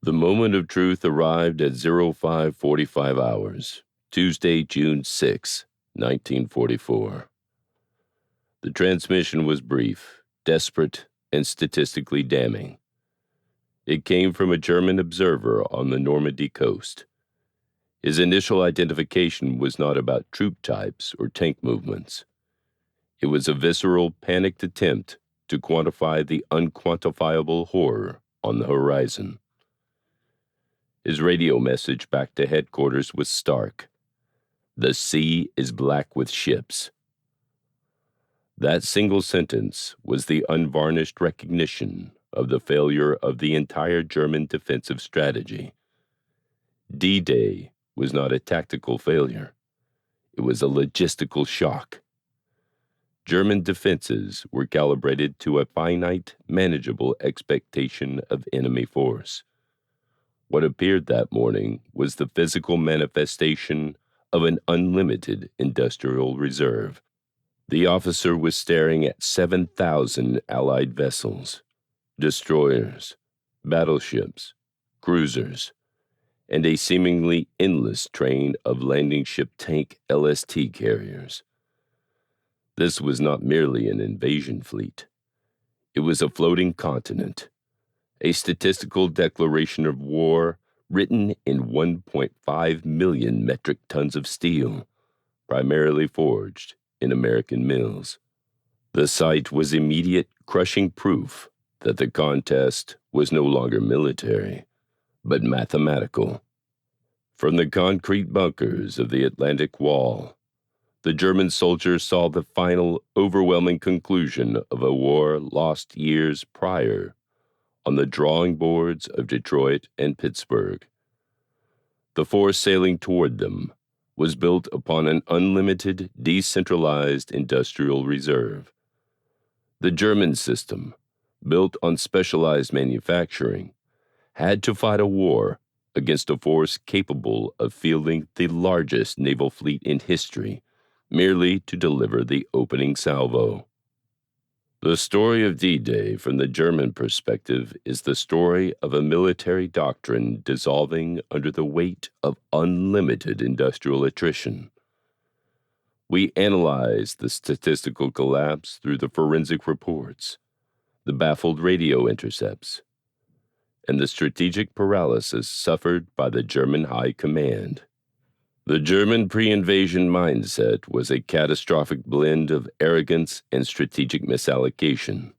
The moment of truth arrived at 05:45 hours, Tuesday, June 6, 1944. The transmission was brief, desperate, and statistically damning. It came from a German observer on the Normandy coast. His initial identification was not about troop types or tank movements. It was a visceral, panicked attempt to quantify the unquantifiable horror on the horizon. His radio message back to headquarters was stark. The sea is black with ships. That single sentence was the unvarnished recognition of the failure of the entire German defensive strategy. D-Day was not a tactical failure. It was a logistical shock. German defenses were calibrated to a finite, manageable expectation of enemy force. What appeared that morning was the physical manifestation of an unlimited industrial reserve. The officer was staring at 7,000 Allied vessels, destroyers, battleships, cruisers, and a seemingly endless train of landing ship tank LST carriers. This was not merely an invasion fleet. It was a floating continent, a statistical declaration of war written in 1.5 million metric tons of steel, primarily forged in American mills. The sight was immediate, crushing proof that the contest was no longer military, but mathematical. From the concrete bunkers of the Atlantic Wall, the German soldiers saw the final, overwhelming conclusion of a war lost years prior on the drawing boards of Detroit and Pittsburgh. The force sailing toward them was built upon an unlimited, decentralized industrial reserve. The German system, built on specialized manufacturing, had to fight a war against a force capable of fielding the largest naval fleet in history, merely to deliver the opening salvo. The story of D-Day from the German perspective is the story of a military doctrine dissolving under the weight of unlimited industrial attrition. We analyze the statistical collapse through the forensic reports, the baffled radio intercepts, and the strategic paralysis suffered by the German High Command. The German pre-invasion mindset was a catastrophic blend of arrogance and strategic misallocation.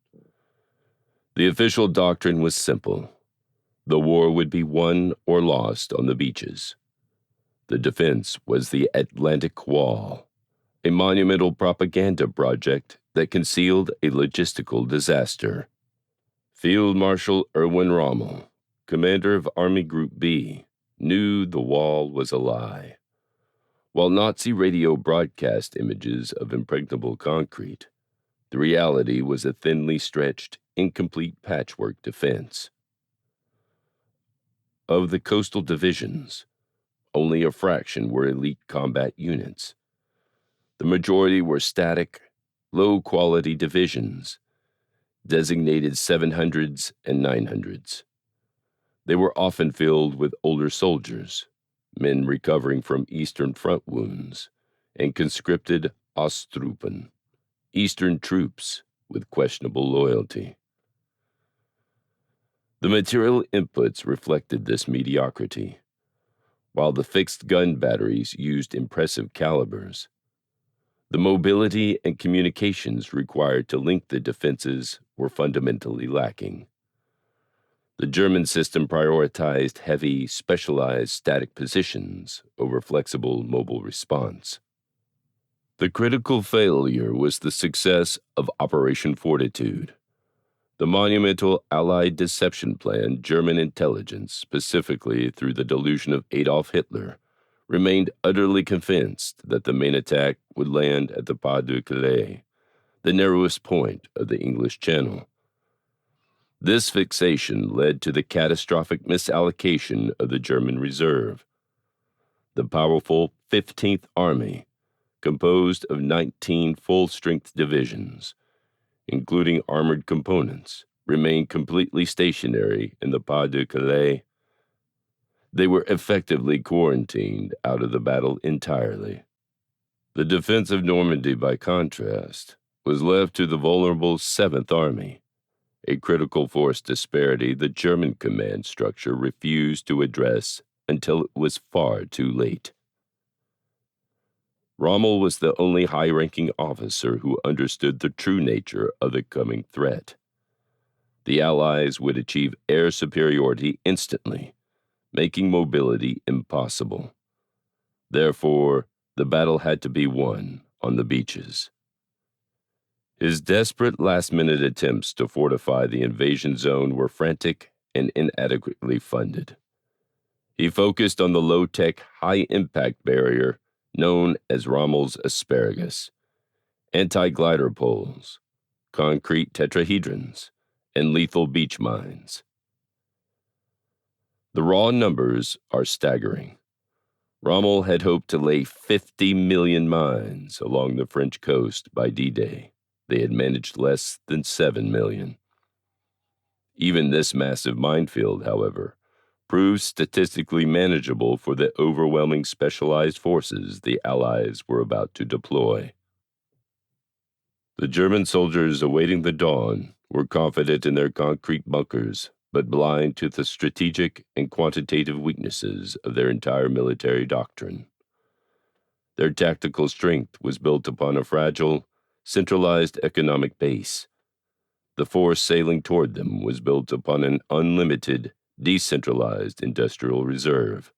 The official doctrine was simple. The war would be won or lost on the beaches. The defense was the Atlantic Wall, a monumental propaganda project that concealed a logistical disaster. Field Marshal Erwin Rommel, commander of Army Group B, knew the wall was a lie. While Nazi radio broadcast images of impregnable concrete, the reality was a thinly stretched, incomplete patchwork defense. Of the coastal divisions, only a fraction were elite combat units. The majority were static, low-quality divisions, designated 700s and 900s. They were often filled with older soldiers, men recovering from Eastern Front wounds, and conscripted Osttruppen, Eastern troops with questionable loyalty. The material inputs reflected this mediocrity. While the fixed gun batteries used impressive calibers, the mobility and communications required to link the defenses were fundamentally lacking. The German system prioritized heavy, specialized static positions over flexible mobile response. The critical failure was the success of Operation Fortitude, the monumental Allied deception plan. German intelligence, specifically through the delusion of Adolf Hitler, remained utterly convinced that the main attack would land at the Pas de Calais, the narrowest point of the English Channel. This fixation led to the catastrophic misallocation of the German reserve. The powerful 15th Army, composed of 19 full-strength divisions, including armored components, remained completely stationary in the Pas de Calais, They were effectively quarantined out of the battle entirely. The defense of Normandy, by contrast, was left to the vulnerable Seventh Army, a critical force disparity the German command structure refused to address until it was far too late. Rommel was the only high-ranking officer who understood the true nature of the coming threat. The Allies would achieve air superiority instantly, making mobility impossible. Therefore, the battle had to be won on the beaches. His desperate last-minute attempts to fortify the invasion zone were frantic and inadequately funded. He focused on the low-tech, high-impact barrier known as Rommel's asparagus, anti-glider poles, concrete tetrahedrons, and lethal beach mines. The raw numbers are staggering. Rommel had hoped to lay 50 million mines along the French coast by D-Day. They had managed less than 7 million. Even this massive minefield, however, proved statistically manageable for the overwhelming specialized forces the Allies were about to deploy. The German soldiers awaiting the dawn were confident in their concrete bunkers, but blind to the strategic and quantitative weaknesses of their entire military doctrine. Their tactical strength was built upon a fragile, centralized economic base. The force sailing toward them was built upon an unlimited, decentralized industrial reserve.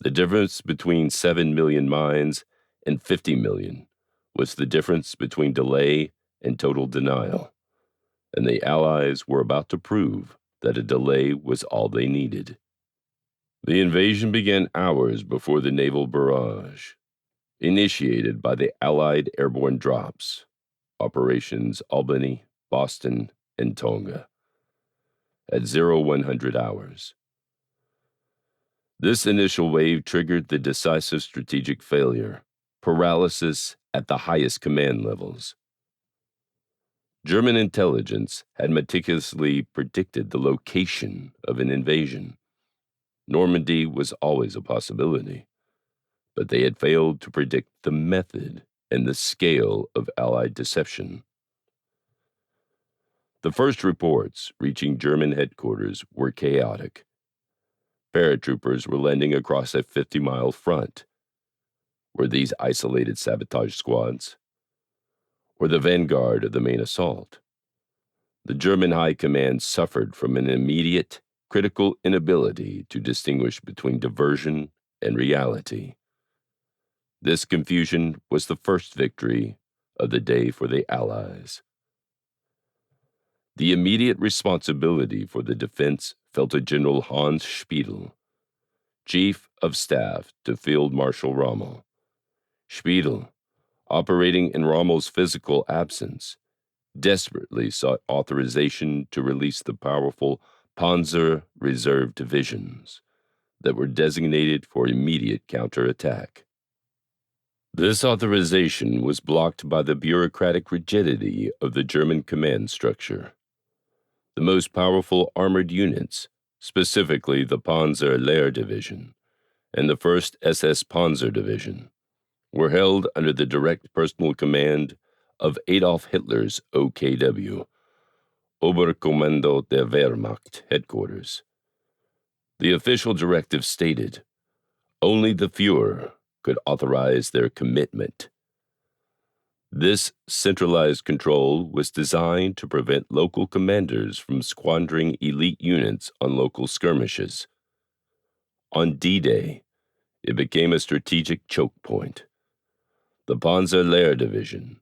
The difference between 7 million mines and 50 million was the difference between delay and total denial, and the Allies were about to prove that a delay was all they needed. The invasion began hours before the naval barrage, initiated by the Allied airborne drops, Operations Albany, Boston, and Tonga, at 0100 hours. This initial wave triggered the decisive strategic failure, paralysis at the highest command levels. German intelligence had meticulously predicted the location of an invasion. Normandy was always a possibility, but they had failed to predict the method and the scale of Allied deception. The first reports reaching German headquarters were chaotic. Paratroopers were landing across a 50-mile front. Were these isolated sabotage squads, or the vanguard of the main assault? The German High Command suffered from an immediate, critical inability to distinguish between diversion and reality. This confusion was the first victory of the day for the Allies. The immediate responsibility for the defense fell to General Hans Spiedel, Chief of Staff to Field Marshal Rommel. Spiedel, operating in Rommel's physical absence, desperately sought authorization to release the powerful Panzer Reserve divisions that were designated for immediate counterattack. This authorization was blocked by the bureaucratic rigidity of the German command structure. The most powerful armored units, specifically the Panzer Lehr Division and the 1st SS Panzer Division, were held under the direct personal command of Adolf Hitler's OKW, Oberkommando der Wehrmacht headquarters. The official directive stated, only the Führer could authorize their commitment. This centralized control was designed to prevent local commanders from squandering elite units on local skirmishes. On D-Day, it became a strategic choke point. The Panzer Lehr Division,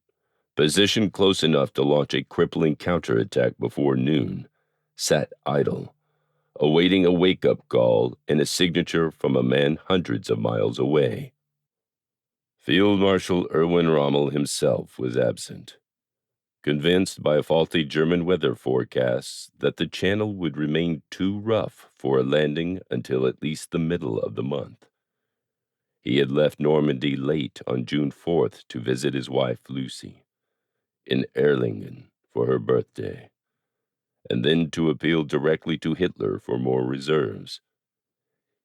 positioned close enough to launch a crippling counterattack before noon, sat idle, awaiting a wake-up call and a signature from a man hundreds of miles away. Field Marshal Erwin Rommel himself was absent, convinced by a faulty German weather forecast that the channel would remain too rough for a landing until at least the middle of the month. He had left Normandy late on June 4th to visit his wife Lucy in Erlangen for her birthday, and then to appeal directly to Hitler for more reserves.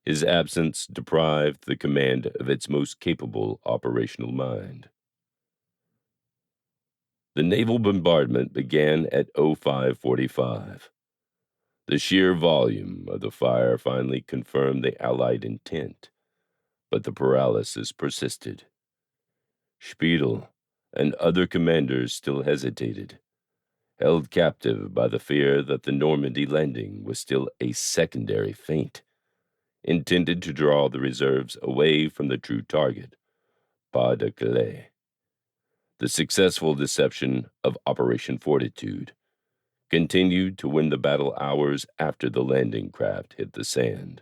His absence deprived the command of its most capable operational mind. The naval bombardment began at 0545. The sheer volume of the fire finally confirmed the Allied intent, but the paralysis persisted. Spiegel and other commanders still hesitated, held captive by the fear that the Normandy landing was still a secondary feint, intended to draw the reserves away from the true target, Pas de Calais. The successful deception of Operation Fortitude continued to win the battle hours after the landing craft hit the sand.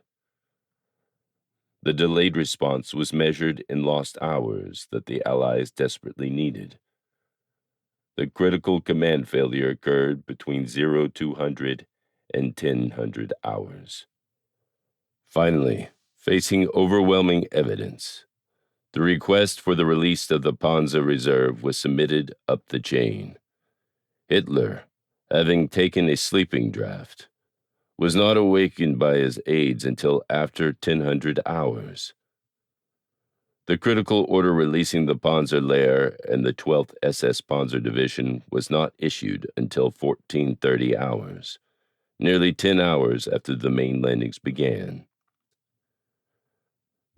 The delayed response was measured in lost hours that the Allies desperately needed. The critical command failure occurred between 0200 and 1000 hours. Finally, facing overwhelming evidence, the request for the release of the Panzer Reserve was submitted up the chain. Hitler, having taken a sleeping draught, was not awakened by his aides until after 1000 hours. The critical order releasing the Panzer Lehr and the 12th SS Panzer Division was not issued until 1430 hours, nearly 10 hours after the main landings began.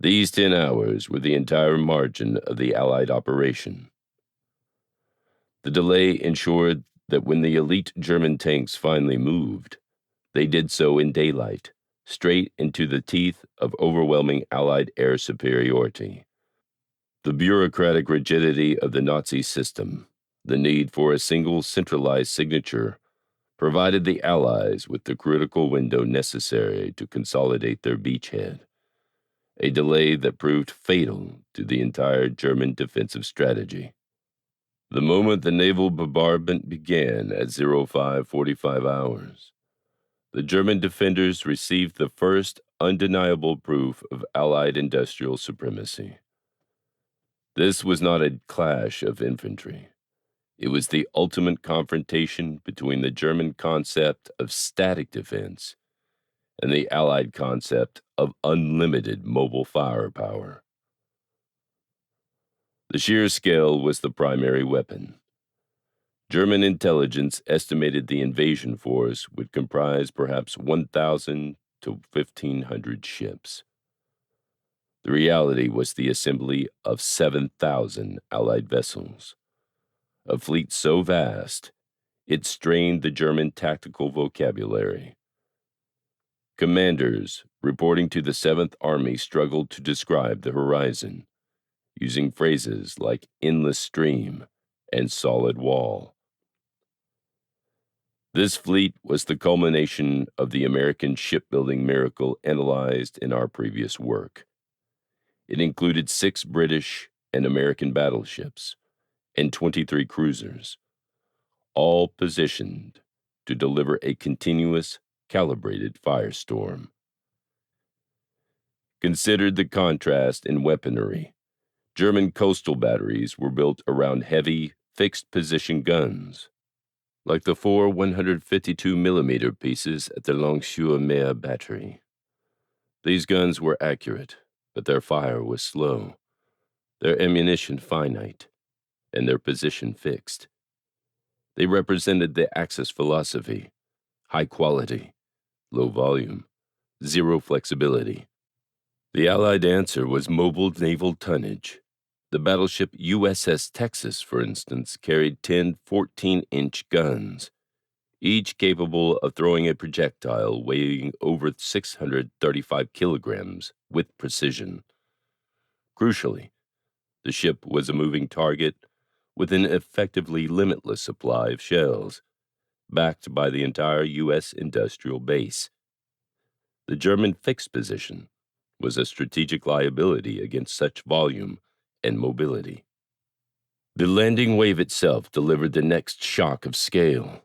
These 10 hours were the entire margin of the Allied operation. The delay ensured that when the elite German tanks finally moved, they did so in daylight, straight into the teeth of overwhelming Allied air superiority. The bureaucratic rigidity of the Nazi system, the need for a single centralized signature, provided the Allies with the critical window necessary to consolidate their beachhead, a delay that proved fatal to the entire German defensive strategy. The moment the naval bombardment began at 0545 hours, the German defenders received the first undeniable proof of Allied industrial supremacy. This was not a clash of infantry. It was the ultimate confrontation between the German concept of static defense and the Allied concept of unlimited mobile firepower. The sheer scale was the primary weapon. German intelligence estimated the invasion force would comprise perhaps 1,000 to 1,500 ships. The reality was the assembly of 7,000 Allied vessels, a fleet so vast it strained the German tactical vocabulary. Commanders reporting to the 7th Army struggled to describe the horizon, using phrases like endless stream and solid wall. This fleet was the culmination of the American shipbuilding miracle analyzed in our previous work. It included 6 British and American battleships and 23 cruisers, all positioned to deliver a continuous, calibrated firestorm. Considered the contrast in weaponry. German coastal batteries were built around heavy, fixed-position guns, like the 4 152mm pieces at the Longchamp battery. These guns were accurate, but their fire was slow, their ammunition finite, and their position fixed. They represented the Axis philosophy: high quality, low volume, zero flexibility. The Allied answer was mobile naval tonnage. The battleship USS Texas, for instance, carried 10 14-inch guns, each capable of throwing a projectile weighing over 635 kilograms with precision. Crucially, the ship was a moving target with an effectively limitless supply of shells, backed by the entire U.S. industrial base. The German fixed position was a strategic liability against such volume and mobility. The landing wave itself delivered the next shock of scale.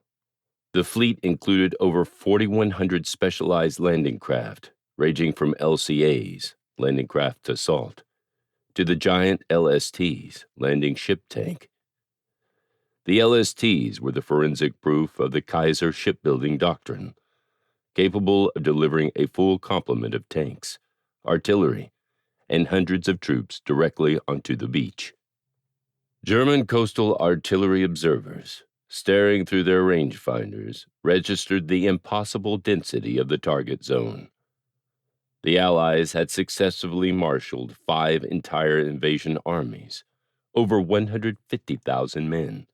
The fleet included over 4,100 specialized landing craft, ranging from LCAs, landing craft assault, to the giant LSTs, landing ship tank. The LSTs were the forensic proof of the Kaiser shipbuilding doctrine, capable of delivering a full complement of tanks, artillery, and hundreds of troops directly onto the beach. German coastal artillery observers, staring through their rangefinders, registered the impossible density of the target zone. The Allies had successfully marshaled 5 entire invasion armies, over 150,000 men,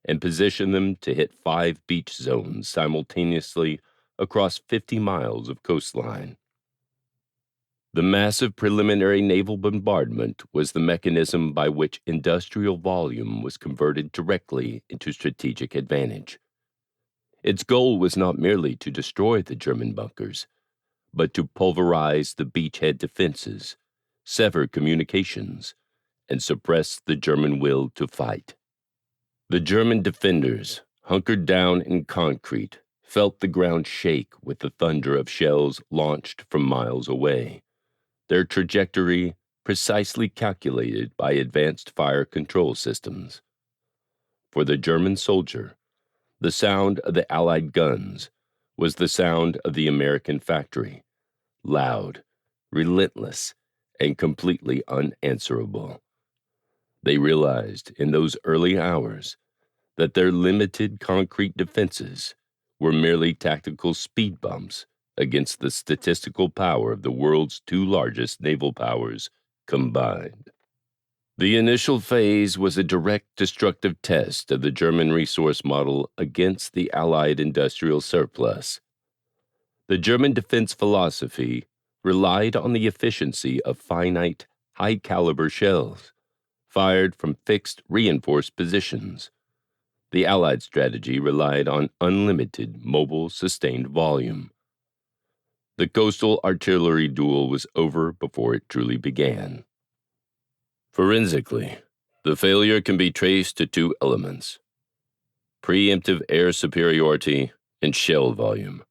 and positioned them to hit 5 beach zones simultaneously across 50 miles of coastline. The massive preliminary naval bombardment was the mechanism by which industrial volume was converted directly into strategic advantage. Its goal was not merely to destroy the German bunkers, but to pulverize the beachhead defenses, sever communications, and suppress the German will to fight. The German defenders, hunkered down in concrete, felt the ground shake with the thunder of shells launched from miles away, their trajectory precisely calculated by advanced fire control systems. For the German soldier, the sound of the Allied guns was the sound of the American factory, loud, relentless, and completely unanswerable. They realized in those early hours that their limited concrete defenses were merely tactical speed bumps against the statistical power of the world's 2 largest naval powers combined. The initial phase was a direct destructive test of the German resource model against the Allied industrial surplus. The German defense philosophy relied on the efficiency of finite, high-caliber shells, fired from fixed, reinforced positions. The Allied strategy relied on unlimited, mobile, sustained volume. The coastal artillery duel was over before it truly began. Forensically, the failure can be traced to 2 elements: preemptive air superiority and shell volume.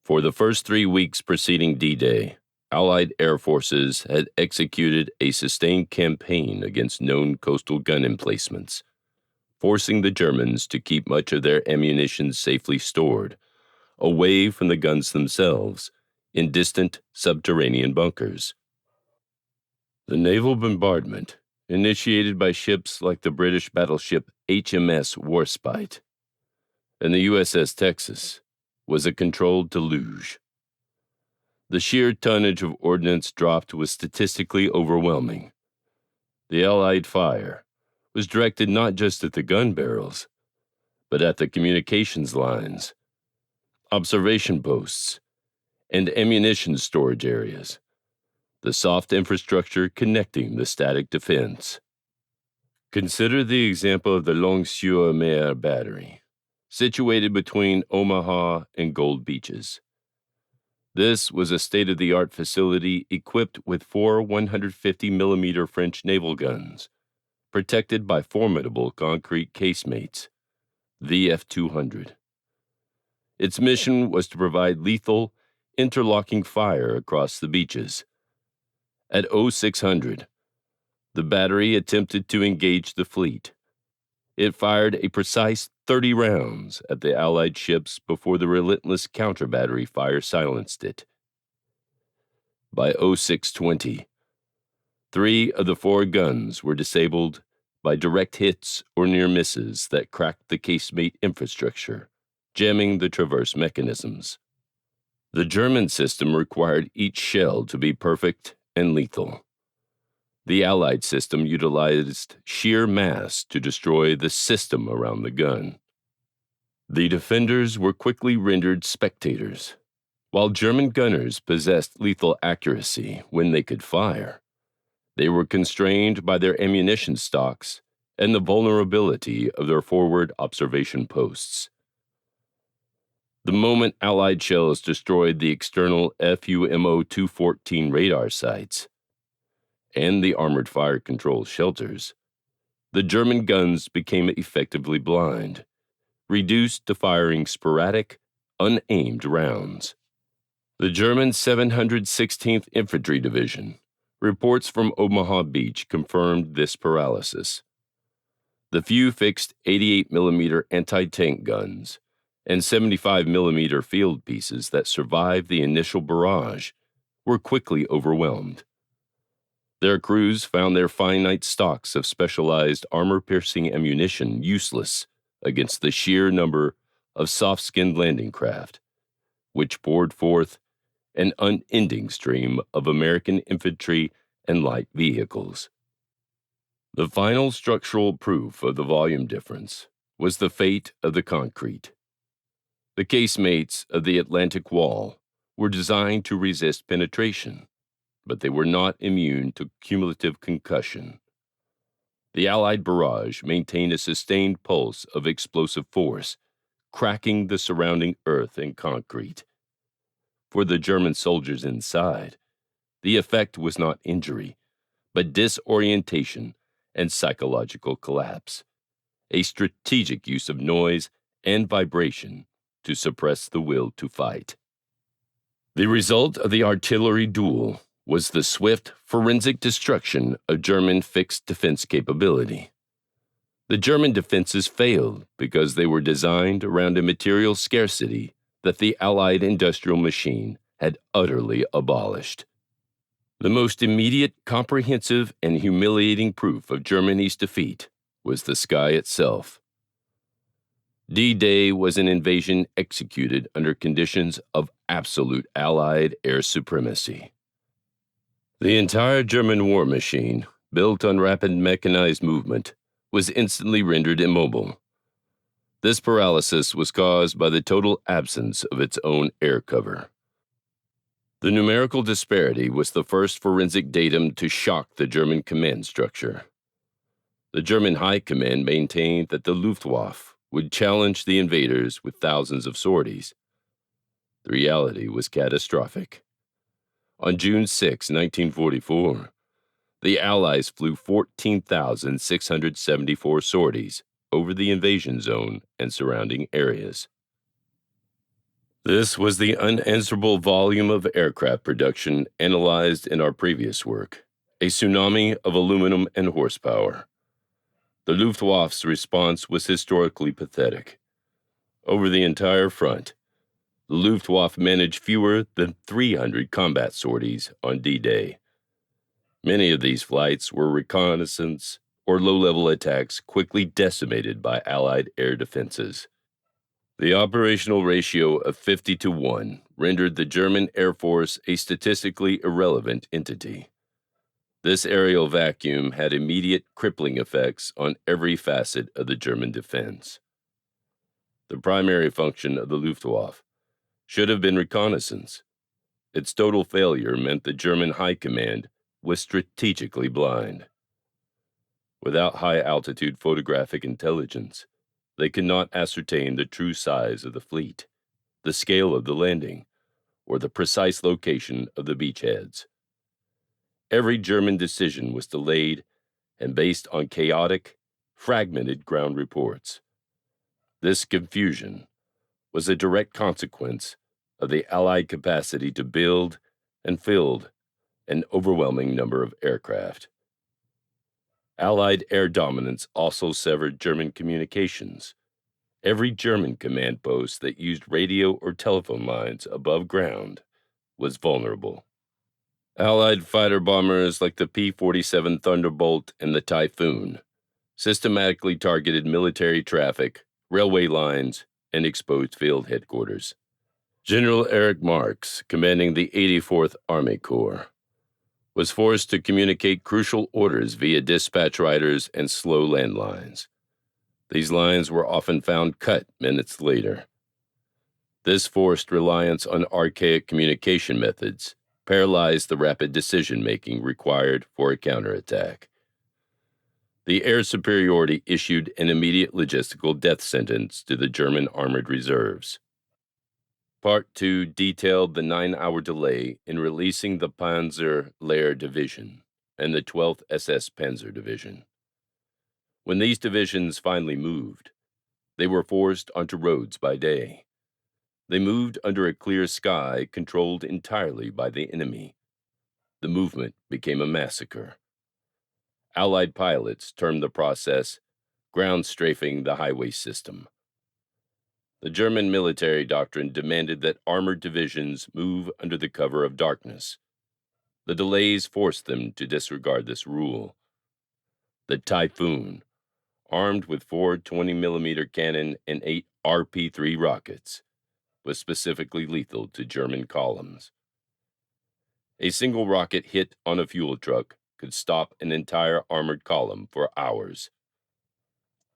For the first 3 weeks preceding D-Day, Allied air forces had executed a sustained campaign against known coastal gun emplacements, forcing the Germans to keep much of their ammunition safely stored, away from the guns themselves, in distant subterranean bunkers. The naval bombardment, initiated by ships like the British battleship HMS Warspite and the USS Texas, was a controlled deluge. The sheer tonnage of ordnance dropped was statistically overwhelming. The Allied fire was directed not just at the gun barrels, but at the communications lines, observation posts, and ammunition storage areas, the soft infrastructure connecting the static defense. Consider the example of the Longue-sur-Mer battery, situated between Omaha and Gold Beaches. This was a state-of-the-art facility equipped with 4 150mm French naval guns, protected by formidable concrete casemates, VF-200. Its mission was to provide lethal, interlocking fire across the beaches. At 0600, the battery attempted to engage the fleet. It fired a precise 30 rounds at the Allied ships before the relentless counter-battery fire silenced it. By 0620, 3 of the 4 guns were disabled by direct hits or near misses that cracked the casemate infrastructure, jamming the traverse mechanisms. The German system required each shell to be perfect and lethal. The Allied system utilized sheer mass to destroy the system around the gun. The defenders were quickly rendered spectators. While German gunners possessed lethal accuracy when they could fire, they were constrained by their ammunition stocks and the vulnerability of their forward observation posts. The moment Allied shells destroyed the external FUMO-214 radar sites and the armored fire control shelters, the German guns became effectively blind, reduced to firing sporadic, unaimed rounds. The German 716th Infantry Division, reports from Omaha Beach confirmed this paralysis. The few fixed 88mm anti-tank guns and 75mm field pieces that survived the initial barrage were quickly overwhelmed. Their crews found their finite stocks of specialized armor-piercing ammunition useless against the sheer number of soft-skinned landing craft, which poured forth an unending stream of American infantry and light vehicles. The final structural proof of the volume difference was the fate of the concrete. The casemates of the Atlantic Wall were designed to resist penetration, but they were not immune to cumulative concussion. The Allied barrage maintained a sustained pulse of explosive force, cracking the surrounding earth and concrete. For the German soldiers inside, the effect was not injury, but disorientation and psychological collapse, a strategic use of noise and vibration to suppress the will to fight. The result of the artillery duel was the swift, forensic destruction of German fixed defense capability. The German defenses failed because they were designed around a material scarcity that the Allied industrial machine had utterly abolished. The most immediate, comprehensive, and humiliating proof of Germany's defeat was the sky itself. D-Day was an invasion executed under conditions of absolute Allied air supremacy. The entire German war machine, built on rapid mechanized movement, was instantly rendered immobile. This paralysis was caused by the total absence of its own air cover. The numerical disparity was the first forensic datum to shock the German command structure. The German High Command maintained that the Luftwaffe would challenge the invaders with thousands of sorties. The reality was catastrophic. On June 6, 1944, the Allies flew 14,674 sorties over the invasion zone and surrounding areas. This was the unanswerable volume of aircraft production analyzed in our previous work, a tsunami of aluminum and horsepower. The Luftwaffe's response was historically pathetic. Over the entire front, the Luftwaffe managed fewer than 300 combat sorties on D-Day. Many of these flights were reconnaissance or low-level attacks quickly decimated by Allied air defenses. The operational ratio of 50-1 rendered the German Air Force a statistically irrelevant entity. This aerial vacuum had immediate crippling effects on every facet of the German defense. The primary function of the Luftwaffe should have been reconnaissance. Its total failure meant the German High Command was strategically blind. Without high-altitude photographic intelligence, they could not ascertain the true size of the fleet, the scale of the landing, or the precise location of the beachheads. Every German decision was delayed and based on chaotic, fragmented ground reports. This confusion was a direct consequence of the Allied capacity to build and field an overwhelming number of aircraft. Allied air dominance also severed German communications. Every German command post that used radio or telephone lines above ground was vulnerable. Allied fighter bombers like the P-47 Thunderbolt and the Typhoon systematically targeted military traffic, railway lines, and exposed field headquarters. General Erich Marx, commanding the 84th Army Corps, was forced to communicate crucial orders via dispatch riders and slow landlines. These lines were often found cut minutes later. This forced reliance on archaic communication methods paralyzed the rapid decision-making required for a counterattack. The air superiority issued an immediate logistical death sentence to the German armored reserves. Part 2 detailed the 9-hour delay in releasing the Panzer Lehr Division and the 12th SS Panzer Division. When these divisions finally moved, they were forced onto roads by day. They moved under a clear sky controlled entirely by the enemy. The movement became a massacre. Allied pilots termed the process ground strafing the highway system. The German military doctrine demanded that armored divisions move under the cover of darkness, The delays forced them to disregard this rule. The Typhoon, armed with four 20mm cannon and 8 RP-3 rockets, was specifically lethal to German columns. A single rocket hit on a fuel truck could stop an entire armored column for hours.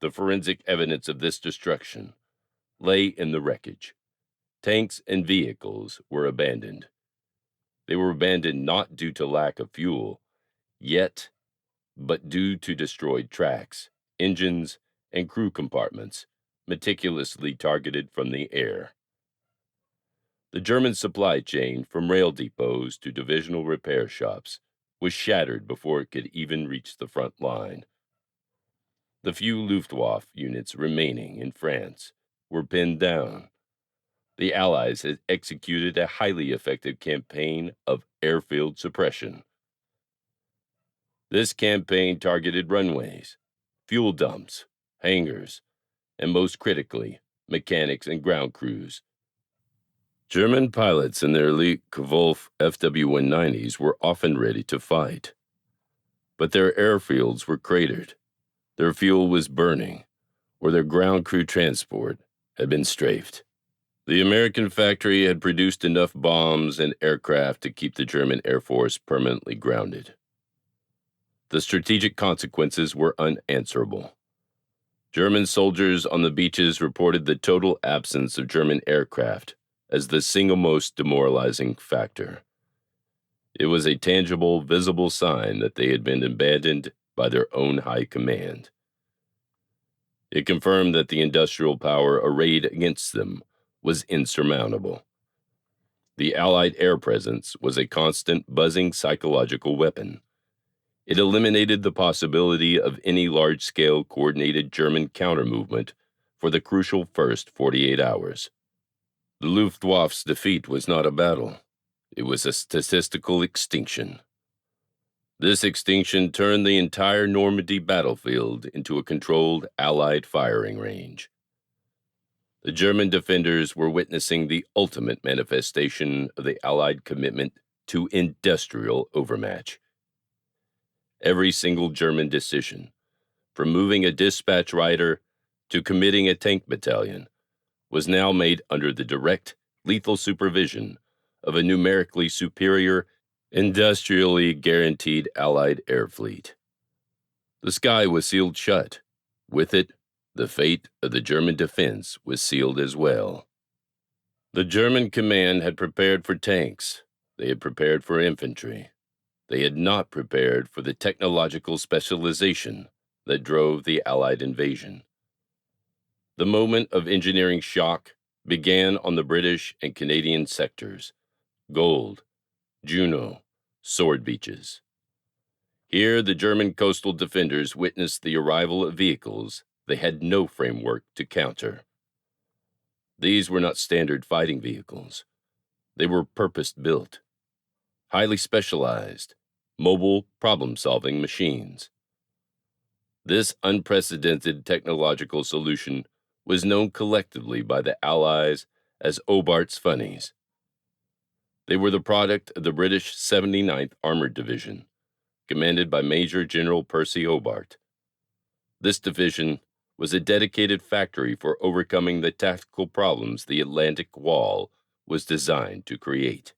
The forensic evidence of this destruction lay in the wreckage. Tanks and vehicles were abandoned. They were abandoned not due to lack of fuel, yet, but due to destroyed tracks, engines, and crew compartments, meticulously targeted from the air. The German supply chain, from rail depots to divisional repair shops, was shattered before it could even reach the front line. The few Luftwaffe units remaining in France were pinned down. The Allies had executed a highly effective campaign of airfield suppression. This campaign targeted runways, fuel dumps, hangars, and most critically, mechanics and ground crews. German pilots in their elite Wolf FW-190s were often ready to fight. But their airfields were cratered, their fuel was burning, or their ground crew transport had been strafed. The American factory had produced enough bombs and aircraft to keep the German Air Force permanently grounded. The strategic consequences were unanswerable. German soldiers on the beaches reported the total absence of German aircraft as the single most demoralizing factor. It was a tangible, visible sign that they had been abandoned by their own high command. It confirmed that the industrial power arrayed against them was insurmountable. The Allied air presence was a constant, buzzing psychological weapon. It eliminated the possibility of any large-scale coordinated German counter-movement for the crucial first 48 hours. The Luftwaffe's defeat was not a battle. It was a statistical extinction. This extinction turned the entire Normandy battlefield into a controlled Allied firing range. The German defenders were witnessing the ultimate manifestation of the Allied commitment to industrial overmatch. Every single German decision, from moving a dispatch rider to committing a tank battalion, was now made under the direct, lethal supervision of a numerically superior, industrially guaranteed Allied air fleet. The sky was sealed shut. With it, the fate of the German defense was sealed as well. The German command had prepared for tanks. They had prepared for infantry. They had not prepared for the technological specialization that drove the Allied invasion. The moment of engineering shock began on the British and Canadian sectors, Gold, Juno, Sword Beaches. Here, the German coastal defenders witnessed the arrival of vehicles they had no framework to counter. These were not standard fighting vehicles. They were purpose-built, highly specialized, mobile problem-solving machines. This unprecedented technological solution was known collectively by the Allies as Hobart's Funnies. They were the product of the British 79th Armored Division, commanded by Major General Percy Hobart. This division was a dedicated factory for overcoming the tactical problems the Atlantic Wall was designed to create.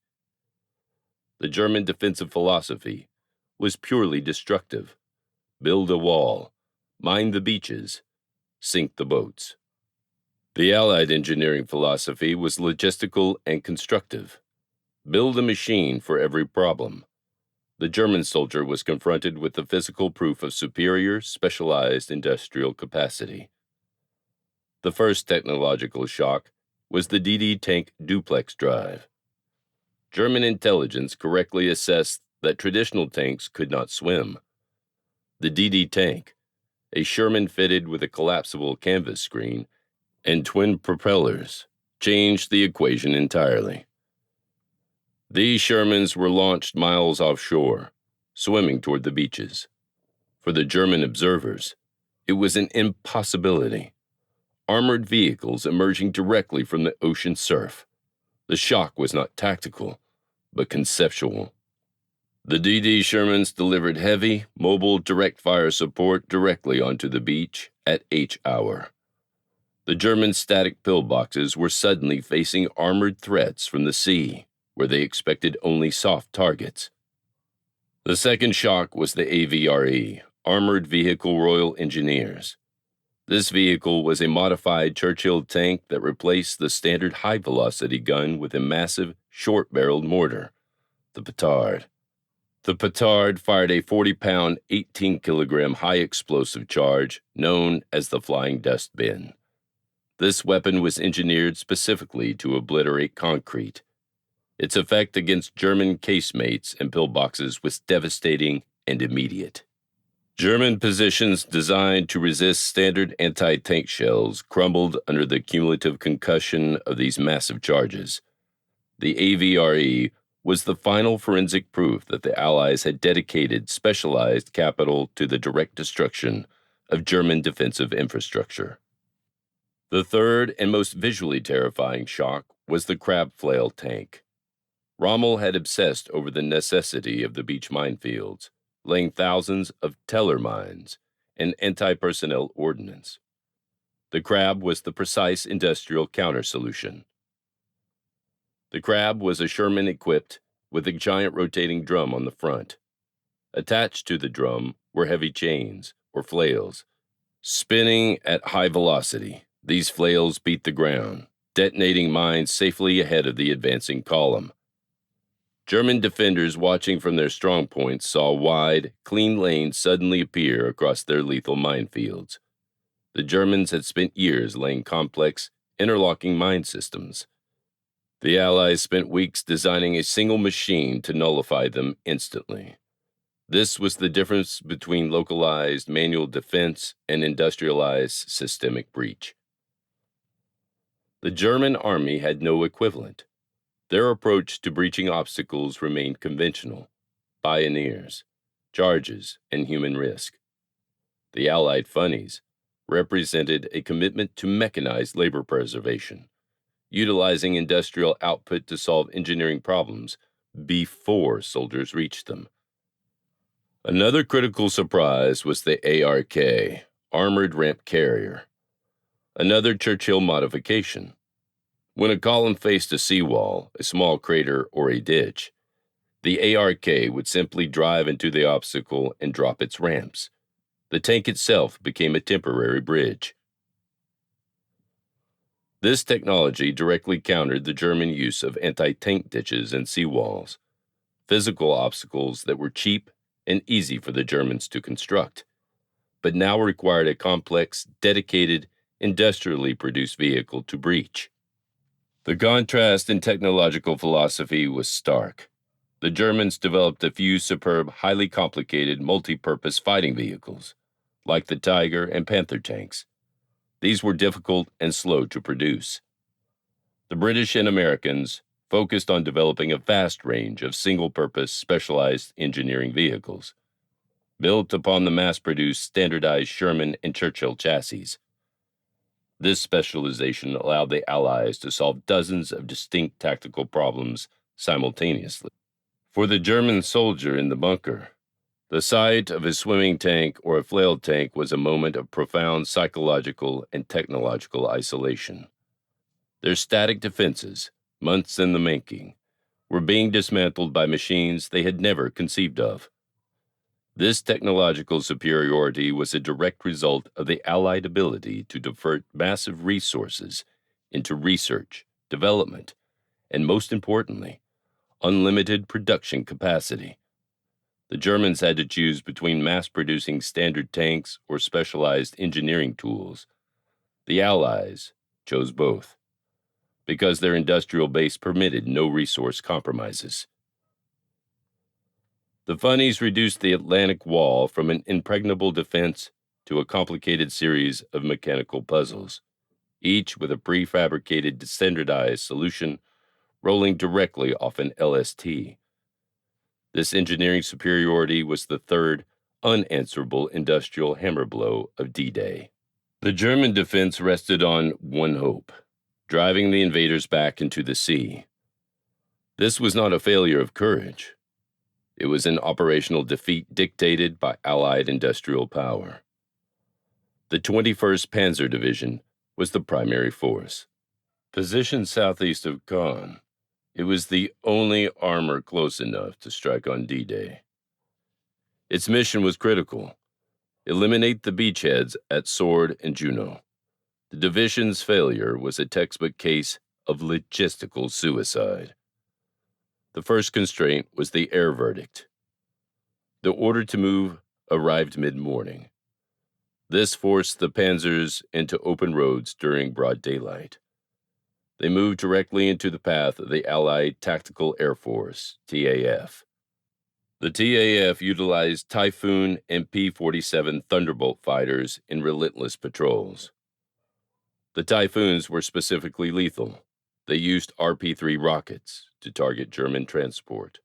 The German defensive philosophy was purely destructive. Build a wall, mine the beaches, sink the boats. The Allied engineering philosophy was logistical and constructive. Build a machine for every problem. The German soldier was confronted with the physical proof of superior, specialized industrial capacity. The first technological shock was the DD tank duplex drive. German intelligence correctly assessed that traditional tanks could not swim. The DD tank, a Sherman fitted with a collapsible canvas screen and twin propellers, changed the equation entirely. These Shermans were launched miles offshore, swimming toward the beaches. For the German observers, it was an impossibility. Armored vehicles emerging directly from the ocean surf. The shock was not tactical, but conceptual. The DD Shermans delivered heavy, mobile direct fire support directly onto the beach at H hour. The German static pillboxes were suddenly facing armored threats from the sea, where they expected only soft targets. The second shock was the AVRE, Armored Vehicle Royal Engineers. This vehicle was a modified Churchill tank that replaced the standard high-velocity gun with a massive, short-barreled mortar, the petard. The petard fired a 40-pound, 18-kilogram high-explosive charge known as the Flying Dustbin. This weapon was engineered specifically to obliterate concrete. Its effect against German casemates and pillboxes was devastating and immediate. German positions designed to resist standard anti-tank shells crumbled under the cumulative concussion of these massive charges. The AVRE was the final forensic proof that the Allies had dedicated specialized capital to the direct destruction of German defensive infrastructure. The third and most visually terrifying shock was the crab flail tank. Rommel had obsessed over the necessity of the beach minefields, laying thousands of teller mines and anti-personnel ordnance. The crab was the precise industrial counter-solution. The crab was a Sherman equipped with a giant rotating drum on the front. Attached to the drum were heavy chains, or flails, spinning at high velocity. These flails beat the ground, detonating mines safely ahead of the advancing column. German defenders watching from their strong points saw wide, clean lanes suddenly appear across their lethal minefields. The Germans had spent years laying complex, interlocking mine systems. The Allies spent weeks designing a single machine to nullify them instantly. This was the difference between localized manual defense and industrialized systemic breach. The German army had no equivalent. Their approach to breaching obstacles remained conventional: pioneers, charges, and human risk. The Allied funnies represented a commitment to mechanized labor preservation, utilizing industrial output to solve engineering problems before soldiers reached them. Another critical surprise was the ARK, Armored Ramp Carrier, another Churchill modification. When a column faced a seawall, a small crater, or a ditch, the ARK would simply drive into the obstacle and drop its ramps. The tank itself became a temporary bridge. This technology directly countered the German use of anti-tank ditches and seawalls, physical obstacles that were cheap and easy for the Germans to construct, but now required a complex, dedicated, industrially produced vehicle to breach. The contrast in technological philosophy was stark. The Germans developed a few superb, highly complicated, multi-purpose fighting vehicles, like the Tiger and Panther tanks. These were difficult and slow to produce. The British and Americans focused on developing a vast range of single-purpose, specialized engineering vehicles, built upon the mass-produced, standardized Sherman and Churchill chassis. This specialization allowed the Allies to solve dozens of distinct tactical problems simultaneously. For the German soldier in the bunker, the sight of a swimming tank or a flail tank was a moment of profound psychological and technological isolation. Their static defenses, months in the making, were being dismantled by machines they had never conceived of. This technological superiority was a direct result of the Allied ability to divert massive resources into research, development, and most importantly, unlimited production capacity. The Germans had to choose between mass-producing standard tanks or specialized engineering tools. The Allies chose both, because their industrial base permitted no resource compromises. The funnies reduced the Atlantic Wall from an impregnable defense to a complicated series of mechanical puzzles, each with a prefabricated, standardized solution rolling directly off an LST. This engineering superiority was the third, unanswerable industrial hammer blow of D-Day. The German defense rested on one hope: driving the invaders back into the sea. This was not a failure of courage. It was an operational defeat dictated by Allied industrial power. The 21st Panzer Division was the primary force. Positioned southeast of Caen, it was the only armor close enough to strike on D-Day. Its mission was critical: eliminate the beachheads at Sword and Juno. The division's failure was a textbook case of logistical suicide. The first constraint was the air verdict. The order to move arrived mid-morning. This forced the panzers into open roads during broad daylight. They moved directly into the path of the Allied Tactical Air Force, TAF. The TAF utilized Typhoon and P-47 Thunderbolt fighters in relentless patrols. The Typhoons were specifically lethal. They used RP-3 rockets to target German transport.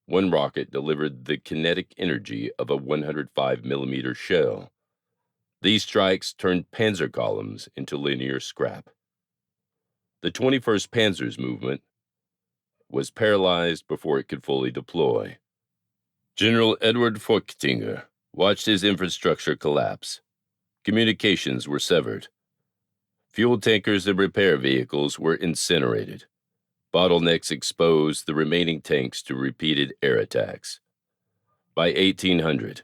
One rocket delivered the kinetic energy of a 105 millimeter shell. These strikes turned panzer columns into linear scrap. The 21st Panzer's movement was paralyzed before it could fully deploy. General Edward Feuchtinger watched his infrastructure collapse. Communications were severed. Fuel tankers and repair vehicles were incinerated. Bottlenecks exposed the remaining tanks to repeated air attacks. By 1800,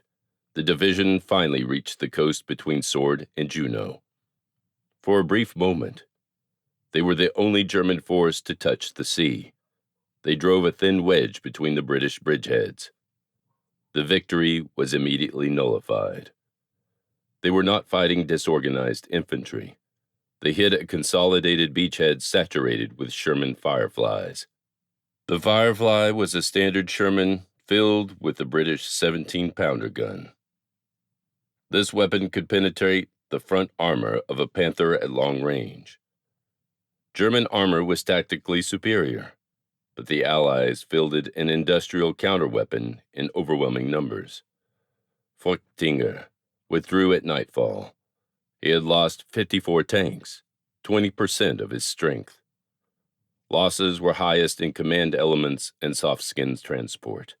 the division finally reached the coast between Sword and Juno. For a brief moment, they were the only German force to touch the sea. They drove a thin wedge between the British bridgeheads. The victory was immediately nullified. They were not fighting disorganized infantry. They hit a consolidated beachhead saturated with Sherman Fireflies. The Firefly was a standard Sherman filled with the British 17-pounder gun. This weapon could penetrate the front armor of a Panther at long range. German armor was tactically superior, but the Allies fielded an industrial counterweapon in overwhelming numbers. Feuchtinger withdrew at nightfall. He had lost 54 tanks, 20% of his strength. Losses were highest in command elements and soft-skins transport.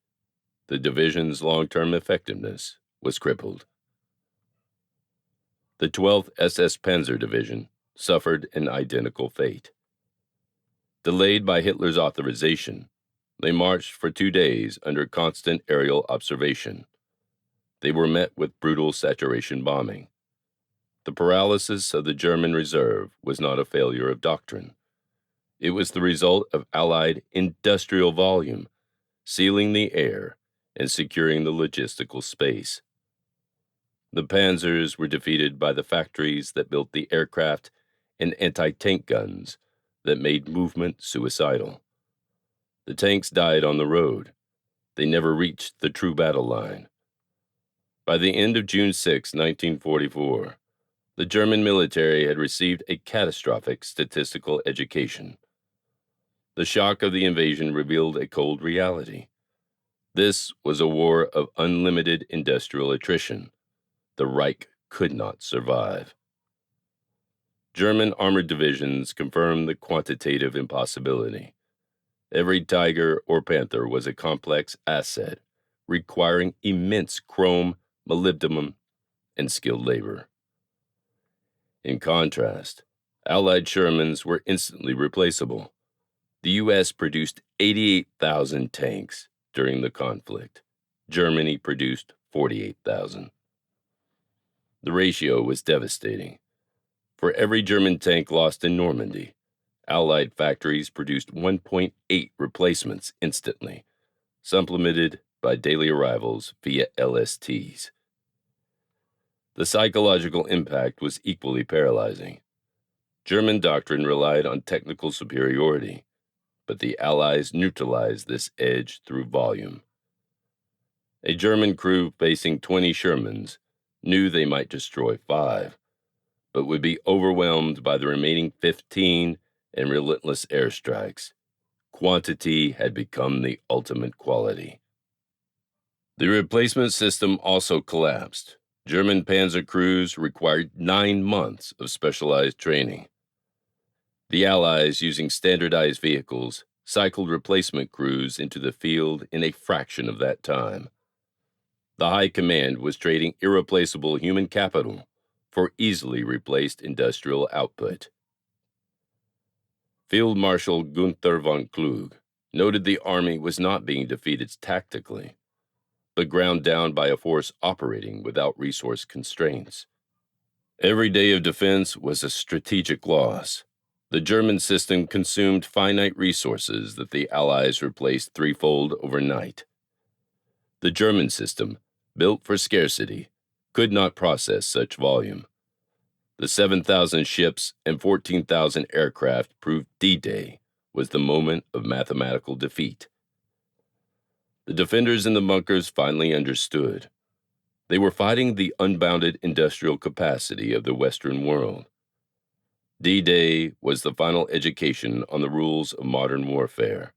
The division's long-term effectiveness was crippled. The 12th SS Panzer Division suffered an identical fate. Delayed by Hitler's authorization, they marched for 2 days under constant aerial observation. They were met with brutal saturation bombing. The paralysis of the German reserve was not a failure of doctrine. It was the result of Allied industrial volume, sealing the air and securing the logistical space. The panzers were defeated by the factories that built the aircraft and anti-tank guns that made movement suicidal. The tanks died on the road. They never reached the true battle line. By the end of June 6, 1944, the German military had received a catastrophic statistical education. The shock of the invasion revealed a cold reality. This was a war of unlimited industrial attrition. The Reich could not survive. German armored divisions confirmed the quantitative impossibility. Every Tiger or Panther was a complex asset, requiring immense chrome, molybdenum, and skilled labor. In contrast, Allied Shermans were instantly replaceable. The U.S. produced 88,000 tanks during the conflict. Germany produced 48,000. The ratio was devastating. For every German tank lost in Normandy, Allied factories produced 1.8 replacements instantly, supplemented by daily arrivals via LSTs. The psychological impact was equally paralyzing. German doctrine relied on technical superiority, but the Allies neutralized this edge through volume. A German crew facing 20 Shermans knew they might destroy 5, but would be overwhelmed by the remaining 15 and relentless airstrikes. Quantity had become the ultimate quality. The replacement system also collapsed. German panzer crews required 9 months of specialized training. The Allies, using standardized vehicles, cycled replacement crews into the field in a fraction of that time. The High Command was trading irreplaceable human capital for easily replaced industrial output. Field Marshal Gunther von Klug noted the Army was not being defeated tactically, but ground down by a force operating without resource constraints. Every day of defense was a strategic loss. The German system consumed finite resources that the Allies replaced threefold overnight. The German system, built for scarcity, could not process such volume. The 7,000 ships and 14,000 aircraft proved D-Day was the moment of mathematical defeat. The defenders in the bunkers finally understood. They were fighting the unbounded industrial capacity of the Western world. D-Day was the final education on the rules of modern warfare.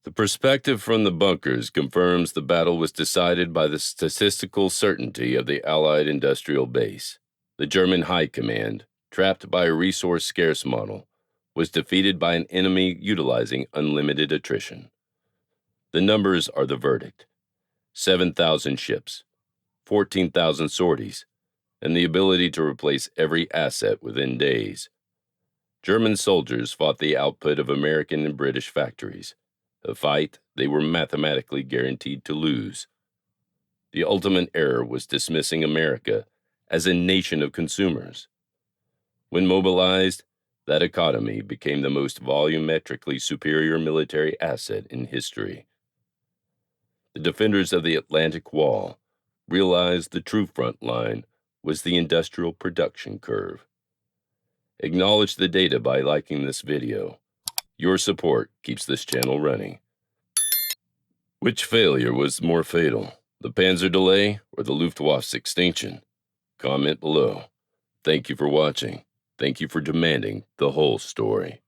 The perspective from the bunkers confirms the battle was decided by the statistical certainty of the Allied industrial base. The German High Command, trapped by a resource-scarce model, was defeated by an enemy utilizing unlimited attrition. The numbers are the verdict: 7,000 ships, 14,000 sorties, and the ability to replace every asset within days. German soldiers fought the output of American and British factories, a fight they were mathematically guaranteed to lose. The ultimate error was dismissing America as a nation of consumers. When mobilized, that economy became the most volumetrically superior military asset in history. The defenders of the Atlantic Wall realized the true front line was the industrial production curve. Acknowledge the data by liking this video. Your support keeps this channel running. Which failure was more fatal, the Panzer delay or the Luftwaffe's extinction? Comment below. Thank you for watching. Thank you for demanding the whole story.